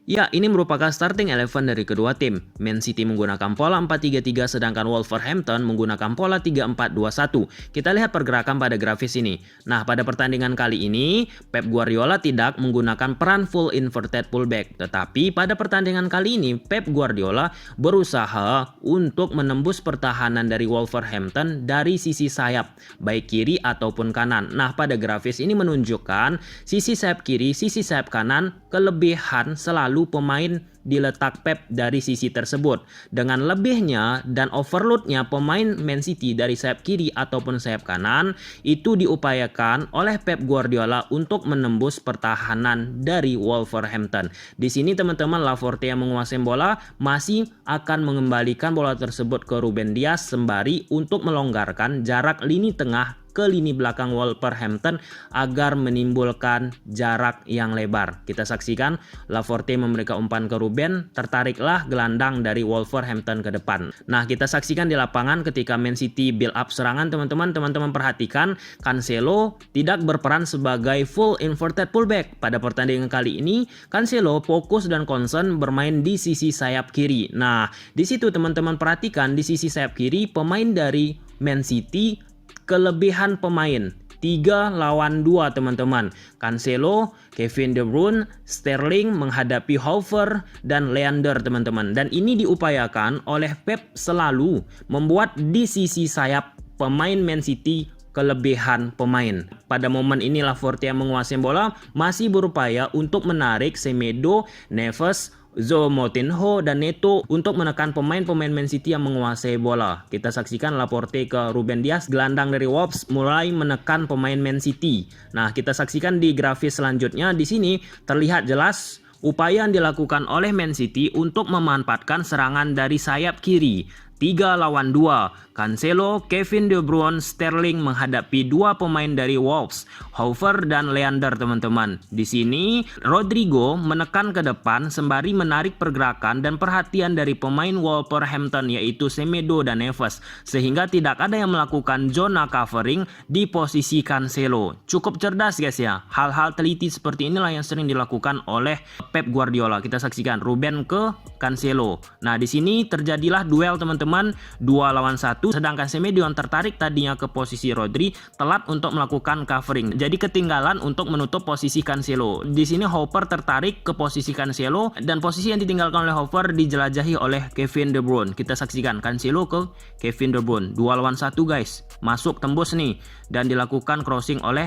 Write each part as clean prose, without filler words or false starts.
Ya, ini merupakan starting eleven dari kedua tim. Man City menggunakan pola 4-3-3 sedangkan Wolverhampton menggunakan pola 3-4-2-1. Kita lihat pergerakan pada grafis ini. Nah, pada pertandingan kali ini, Pep Guardiola tidak menggunakan peran full inverted fullback. Tetapi pada pertandingan kali ini, Pep Guardiola berusaha untuk menembus pertahanan dari Wolverhampton dari sisi sayap, baik kiri ataupun kanan. Nah, pada grafis ini menunjukkan sisi sayap kiri, sisi sayap kanan, kelebihan selalu pemain diletak Pep dari sisi tersebut. Dengan lebihnya dan overloadnya pemain Man City dari sayap kiri ataupun sayap kanan, itu diupayakan oleh Pep Guardiola untuk menembus pertahanan dari Wolverhampton. Di sini teman-teman, Laporte yang menguasai bola masih akan mengembalikan bola tersebut ke Ruben Dias sembari untuk melonggarkan jarak lini tengah ke lini belakang Wolverhampton agar menimbulkan jarak yang lebar. Kita saksikan Laporte memberikan umpan ke Ruben, tertariklah gelandang dari Wolverhampton ke depan. Nah, kita saksikan di lapangan ketika Man City build up serangan, teman-teman perhatikan Cancelo tidak berperan sebagai full inverted fullback. Pada pertandingan kali ini, Cancelo fokus dan concern bermain di sisi sayap kiri. Nah, di situ teman-teman perhatikan di sisi sayap kiri pemain dari Man City kelebihan pemain 3 lawan 2 teman-teman. Cancelo, Kevin De Bruyne, Sterling menghadapi Havertz dan Leander teman-teman. Dan ini diupayakan oleh Pep selalu membuat di sisi sayap pemain Man City kelebihan pemain. Pada momen ini Laporte yang menguasai bola masih berupaya untuk menarik Semedo, Neves, João Moutinho dan Neto untuk menekan pemain-pemain Man City yang menguasai bola. Kita saksikan Laporte ke Ruben Dias, gelandang dari Wolves mulai menekan pemain Man City. Nah, kita saksikan di grafis selanjutnya. Di sini terlihat jelas upaya yang dilakukan oleh Man City untuk memanfaatkan serangan dari sayap kiri. 3 lawan 2. Cancelo, Kevin De Bruyne, Sterling menghadapi 2 pemain dari Wolves, Havertz dan Leander teman-teman. Di sini Rodrigo menekan ke depan sembari menarik pergerakan dan perhatian dari pemain Wolverhampton yaitu Semedo dan Neves, sehingga tidak ada yang melakukan zona covering di posisi Cancelo. Cukup cerdas guys ya. Hal-hal teliti seperti inilah yang sering dilakukan oleh Pep Guardiola. Kita saksikan Ruben ke Cancelo. Nah, di sini terjadilah duel teman-teman 2 lawan 1. Sedangkan Semedo yang tertarik tadinya ke posisi Rodri telat untuk melakukan covering. Jadi ketinggalan untuk menutup posisi Cancelo. Di sini Havertz tertarik ke posisi Cancelo dan posisi yang ditinggalkan oleh Havertz dijelajahi oleh Kevin De Bruyne. Kita saksikan Cancelo ke Kevin De Bruyne. 2 lawan 1 guys. Masuk tembus nih dan dilakukan crossing oleh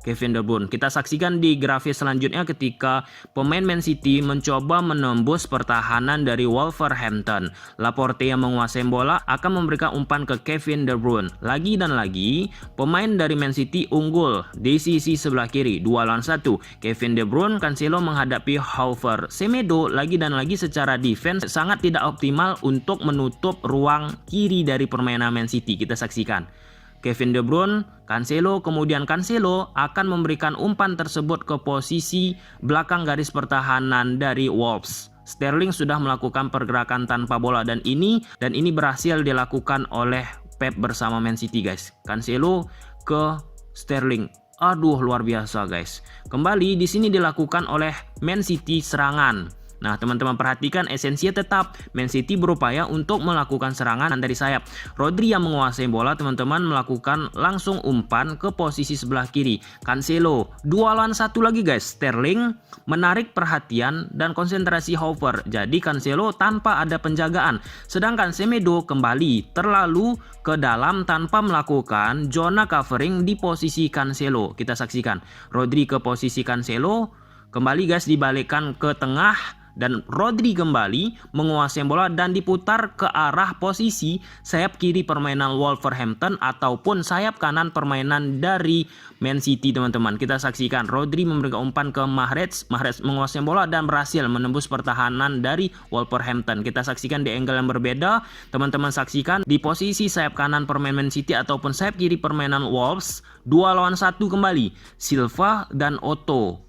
Kevin De Bruyne. Kita saksikan di grafis selanjutnya ketika pemain Man City mencoba menembus pertahanan dari Wolverhampton. Laporte yang menguasai bola akan memberikan umpan ke Kevin De Bruyne. Lagi dan lagi, pemain dari Man City unggul di sisi sebelah kiri. 2 lawan 1. Kevin De Bruyne, Cancelo menghadapi Havertz. Semedo lagi dan lagi secara defense sangat tidak optimal untuk menutup ruang kiri dari permainan Man City. Kita saksikan Kevin De Bruyne, Cancelo, kemudian Cancelo akan memberikan umpan tersebut ke posisi belakang garis pertahanan dari Wolves. Sterling sudah melakukan pergerakan tanpa bola dan ini berhasil dilakukan oleh Pep bersama Man City guys. Cancelo ke Sterling. Aduh, luar biasa guys. Kembali di sini dilakukan oleh Man City serangan. Nah, teman-teman perhatikan esensinya tetap Man City berupaya untuk melakukan serangan dari sayap. Rodri yang menguasai bola teman-teman melakukan langsung umpan ke posisi sebelah kiri. Cancelo 2 lawan 1 lagi guys. Sterling menarik perhatian dan konsentrasi Havertz. Jadi Cancelo tanpa ada penjagaan. Sedangkan Semedo kembali terlalu ke dalam tanpa melakukan zona covering di posisi Cancelo. Kita saksikan Rodri ke posisi Cancelo. Kembali guys dibalikkan ke tengah. Dan Rodri kembali menguasai bola dan diputar ke arah posisi sayap kiri permainan Wolverhampton ataupun sayap kanan permainan dari Man City teman-teman. Kita saksikan Rodri memberikan umpan ke Mahrez. Mahrez menguasai bola dan berhasil menembus pertahanan dari Wolverhampton. Kita saksikan di angle yang berbeda. Teman-teman saksikan di posisi sayap kanan permainan Man City ataupun sayap kiri permainan Wolves. 2 lawan 1 kembali. Silva dan Otto.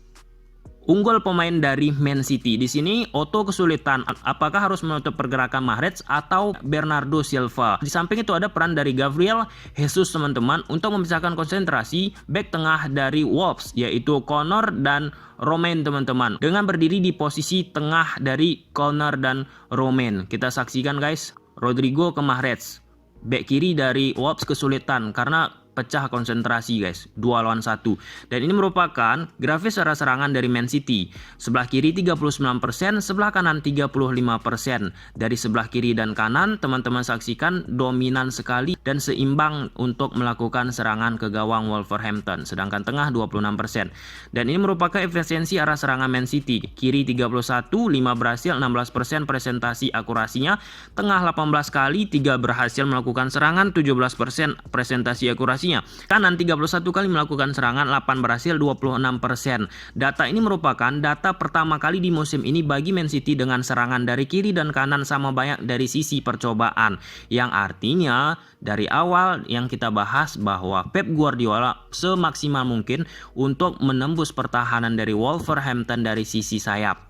Unggul pemain dari Man City. Di sini Otto kesulitan. Apakah harus menutup pergerakan Mahrez atau Bernardo Silva? Di samping itu ada peran dari Gabriel Jesus teman-teman untuk memisahkan konsentrasi back tengah dari Wolves, yaitu Connor dan Romain teman-teman. Dengan berdiri di posisi tengah dari Connor dan Romain. Kita saksikan guys. Rodrigo ke Mahrez. Back kiri dari Wolves kesulitan karena pecah konsentrasi guys, 2 lawan 1. Dan ini merupakan grafis arah serangan dari Man City. Sebelah kiri 39%, sebelah kanan 35%. Dari sebelah kiri dan kanan teman-teman saksikan dominan sekali dan seimbang untuk melakukan serangan ke gawang Wolverhampton. Sedangkan tengah 26%. Dan ini merupakan efisiensi arah serangan Man City. Kiri 31, 5 berhasil, 16% presentasi akurasinya. Tengah 18 kali, 3 berhasil melakukan serangan, 17% presentasi akurasi. Kanan 31 kali melakukan serangan, 8 berhasil, 26%. Data ini merupakan data pertama kali di musim ini bagi Man City dengan serangan dari kiri dan kanan sama banyak dari sisi percobaan. Yang artinya dari awal yang kita bahas bahwa Pep Guardiola semaksimal mungkin untuk menembus pertahanan dari Wolverhampton dari sisi sayap.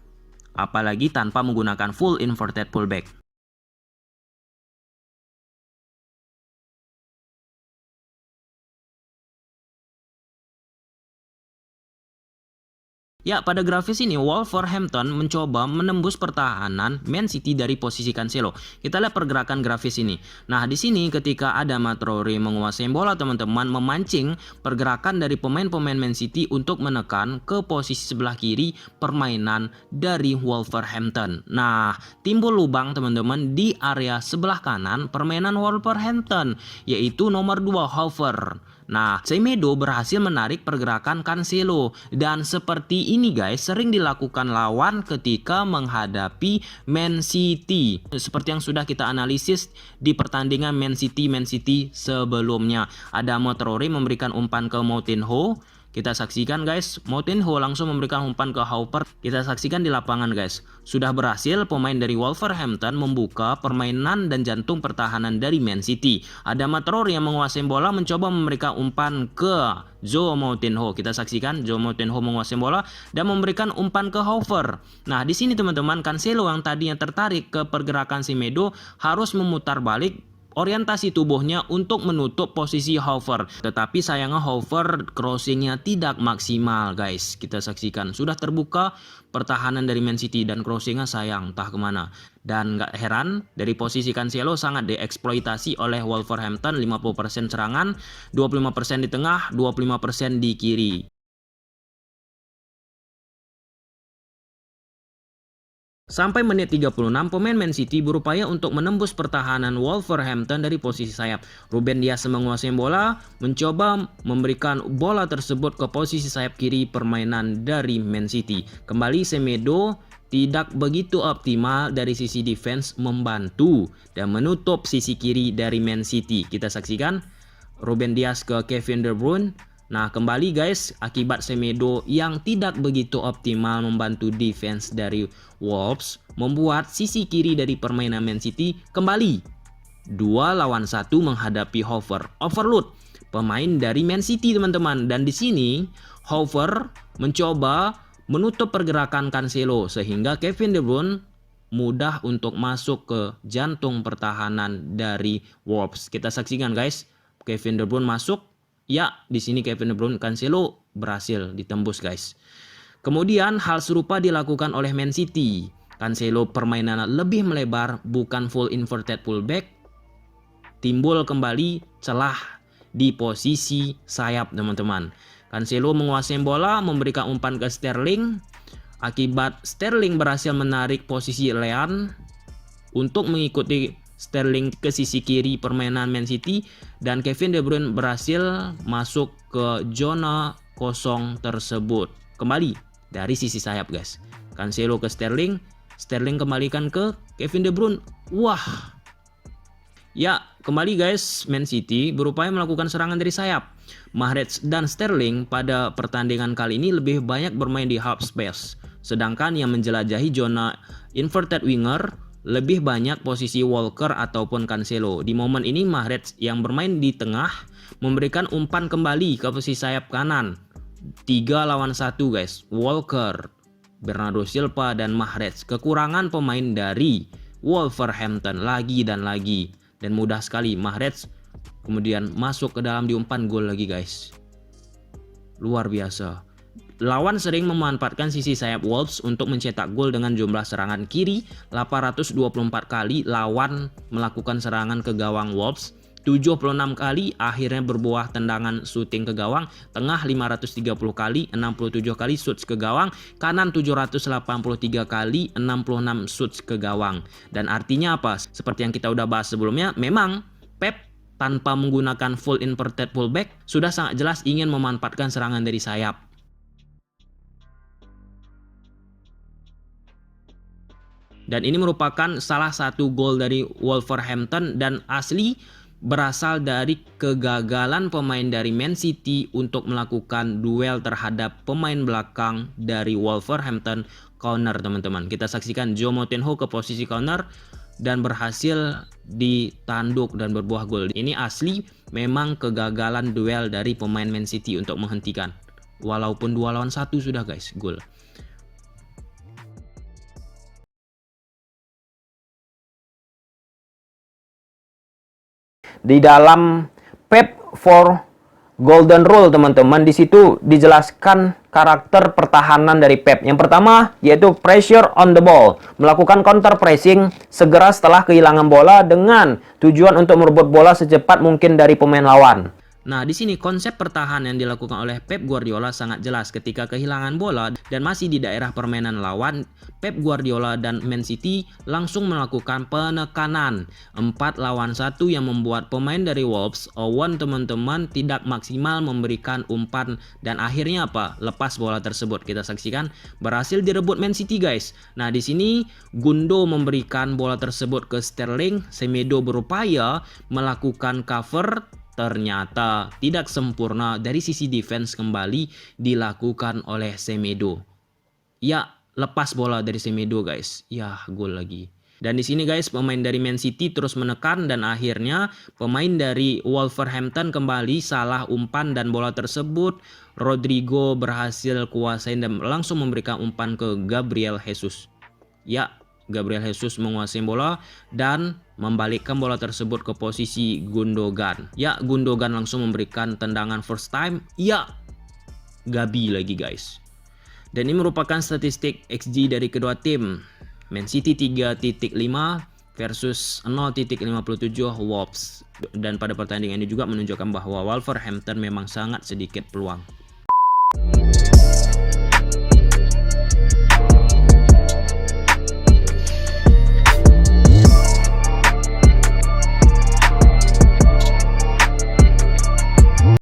Apalagi tanpa menggunakan full inverted fullback. Ya, pada grafis ini Wolverhampton mencoba menembus pertahanan Man City dari posisi Cancelo. Kita lihat pergerakan grafis ini. Nah, di sini ketika ada Traoré menguasai bola, teman-teman memancing pergerakan dari pemain-pemain Man City untuk menekan ke posisi sebelah kiri permainan dari Wolverhampton. Nah, timbul lubang teman-teman di area sebelah kanan permainan Wolverhampton, yaitu nomor 2 Hover. Nah, Semedo berhasil menarik pergerakan Cancelo dan seperti ini guys sering dilakukan lawan ketika menghadapi Man City. Seperti yang sudah kita analisis di pertandingan Man City sebelumnya. Ada Traoré memberikan umpan ke Moutinho. Kita saksikan guys, Moutinho langsung memberikan umpan ke Hopper. Kita saksikan di lapangan guys. Sudah berhasil pemain dari Wolverhampton membuka permainan dan jantung pertahanan dari Man City. Ada Traoré yang menguasai bola mencoba memberikan umpan ke João Moutinho. Kita saksikan João Moutinho menguasai bola dan memberikan umpan ke Hopper. Nah, di sini teman-teman Cancelo yang tadinya tertarik ke pergerakan Semedo harus memutar balik orientasi tubuhnya untuk menutup posisi Hover. Tetapi sayangnya Hover crossingnya tidak maksimal guys. Kita saksikan sudah terbuka pertahanan dari Man City dan crossingnya sayang entah kemana. Dan gak heran dari posisi Cancelo sangat dieksploitasi oleh Wolverhampton. 50% serangan, 25% di tengah, 25% di kiri. Sampai menit 36, pemain Man City berupaya untuk menembus pertahanan Wolverhampton dari posisi sayap. Ruben Dias menguasai bola, mencoba memberikan bola tersebut ke posisi sayap kiri permainan dari Man City. Kembali Semedo tidak begitu optimal dari sisi defense membantu dan menutup sisi kiri dari Man City. Kita saksikan Ruben Dias ke Kevin De Bruyne. Nah, kembali guys, akibat Semedo yang tidak begitu optimal membantu defense dari Wolves, membuat sisi kiri dari permainan Man City kembali 2 lawan 1 menghadapi Hover. Overload pemain dari Man City teman-teman. Dan di sini Hover mencoba menutup pergerakan Cancelo sehingga Kevin De Bruyne mudah untuk masuk ke jantung pertahanan dari Wolves. Kita saksikan guys, Kevin De Bruyne masuk. Ya, di sini Kevin De Bruyne, Cancelo berhasil ditembus guys. Kemudian hal serupa dilakukan oleh Man City. Cancelo permainan lebih melebar, bukan full inverted fullback. Timbul kembali celah di posisi sayap teman-teman. Cancelo menguasai bola, memberikan umpan ke Sterling. Akibat Sterling berhasil menarik posisi Leon untuk mengikuti Sterling ke sisi kiri permainan Man City dan Kevin De Bruyne berhasil masuk ke zona kosong tersebut. Kembali dari sisi sayap guys. Cancelo ke Sterling, Sterling kembalikan ke Kevin De Bruyne. Wah. Ya, kembali guys, Man City berupaya melakukan serangan dari sayap. Mahrez dan Sterling pada pertandingan kali ini lebih banyak bermain di half space. Sedangkan yang menjelajahi zona inverted winger lebih banyak posisi Walker ataupun Cancelo. Di momen ini Mahrez yang bermain di tengah memberikan umpan kembali ke posisi sayap kanan. 3 lawan 1 guys. Walker Bernardo Silva dan Mahrez. Kekurangan pemain dari Wolverhampton lagi dan lagi. Dan mudah sekali Mahrez kemudian masuk ke dalam di umpan gol lagi guys. Luar biasa. Lawan sering memanfaatkan sisi sayap Wolves untuk mencetak gol dengan jumlah serangan kiri 824 kali lawan melakukan serangan ke gawang Wolves. 76 kali akhirnya berbuah tendangan shooting ke gawang, tengah 530 kali, 67 kali shoots ke gawang, kanan 783 kali, 66 shoots ke gawang. Dan artinya apa? Seperti yang kita udah bahas sebelumnya, memang Pep tanpa menggunakan full inverted fullback sudah sangat jelas ingin memanfaatkan serangan dari sayap. Dan ini merupakan salah satu gol dari Wolverhampton dan asli berasal dari kegagalan pemain dari Man City untuk melakukan duel terhadap pemain belakang dari Wolverhampton corner teman-teman. Kita saksikan Joe Moutinho ke posisi corner dan berhasil ditanduk dan berbuah gol. Ini asli memang kegagalan duel dari pemain Man City untuk menghentikan. Walaupun 2 lawan 1 sudah guys gol. Di dalam Pep for Golden Rule teman-teman, di situ dijelaskan karakter pertahanan dari Pep. Yang pertama yaitu pressure on the ball, melakukan counter pressing segera setelah kehilangan bola dengan tujuan untuk merebut bola secepat mungkin dari pemain lawan. Nah, di sini konsep pertahanan yang dilakukan oleh Pep Guardiola sangat jelas. Ketika kehilangan bola dan masih di daerah permainan lawan, Pep Guardiola dan Man City langsung melakukan penekanan 4 lawan 1 yang membuat pemain dari Wolves, Owen teman-teman, tidak maksimal memberikan umpan dan akhirnya apa? Lepas bola tersebut. Kita saksikan berhasil direbut Man City guys. Nah, di sini Gundo memberikan bola tersebut ke Sterling, Semedo berupaya melakukan cover. Ternyata tidak sempurna dari sisi defense kembali dilakukan oleh Semedo. Ya, lepas bola dari Semedo guys. Ya, gol lagi. Dan di sini guys pemain dari Man City terus menekan dan akhirnya pemain dari Wolverhampton kembali salah umpan dan bola tersebut Rodrigo berhasil kuasain dan langsung memberikan umpan ke Gabriel Jesus. Ya, Gabriel Jesus menguasai bola dan membalikkan bola tersebut ke posisi Gundogan. Ya, Gundogan langsung memberikan tendangan first time. Ya, Gabi lagi guys. Dan ini merupakan statistik XG dari kedua tim. Man City 3.5 versus 0.57 Wolves. Dan pada pertandingan ini juga menunjukkan bahwa Wolverhampton memang sangat sedikit peluang.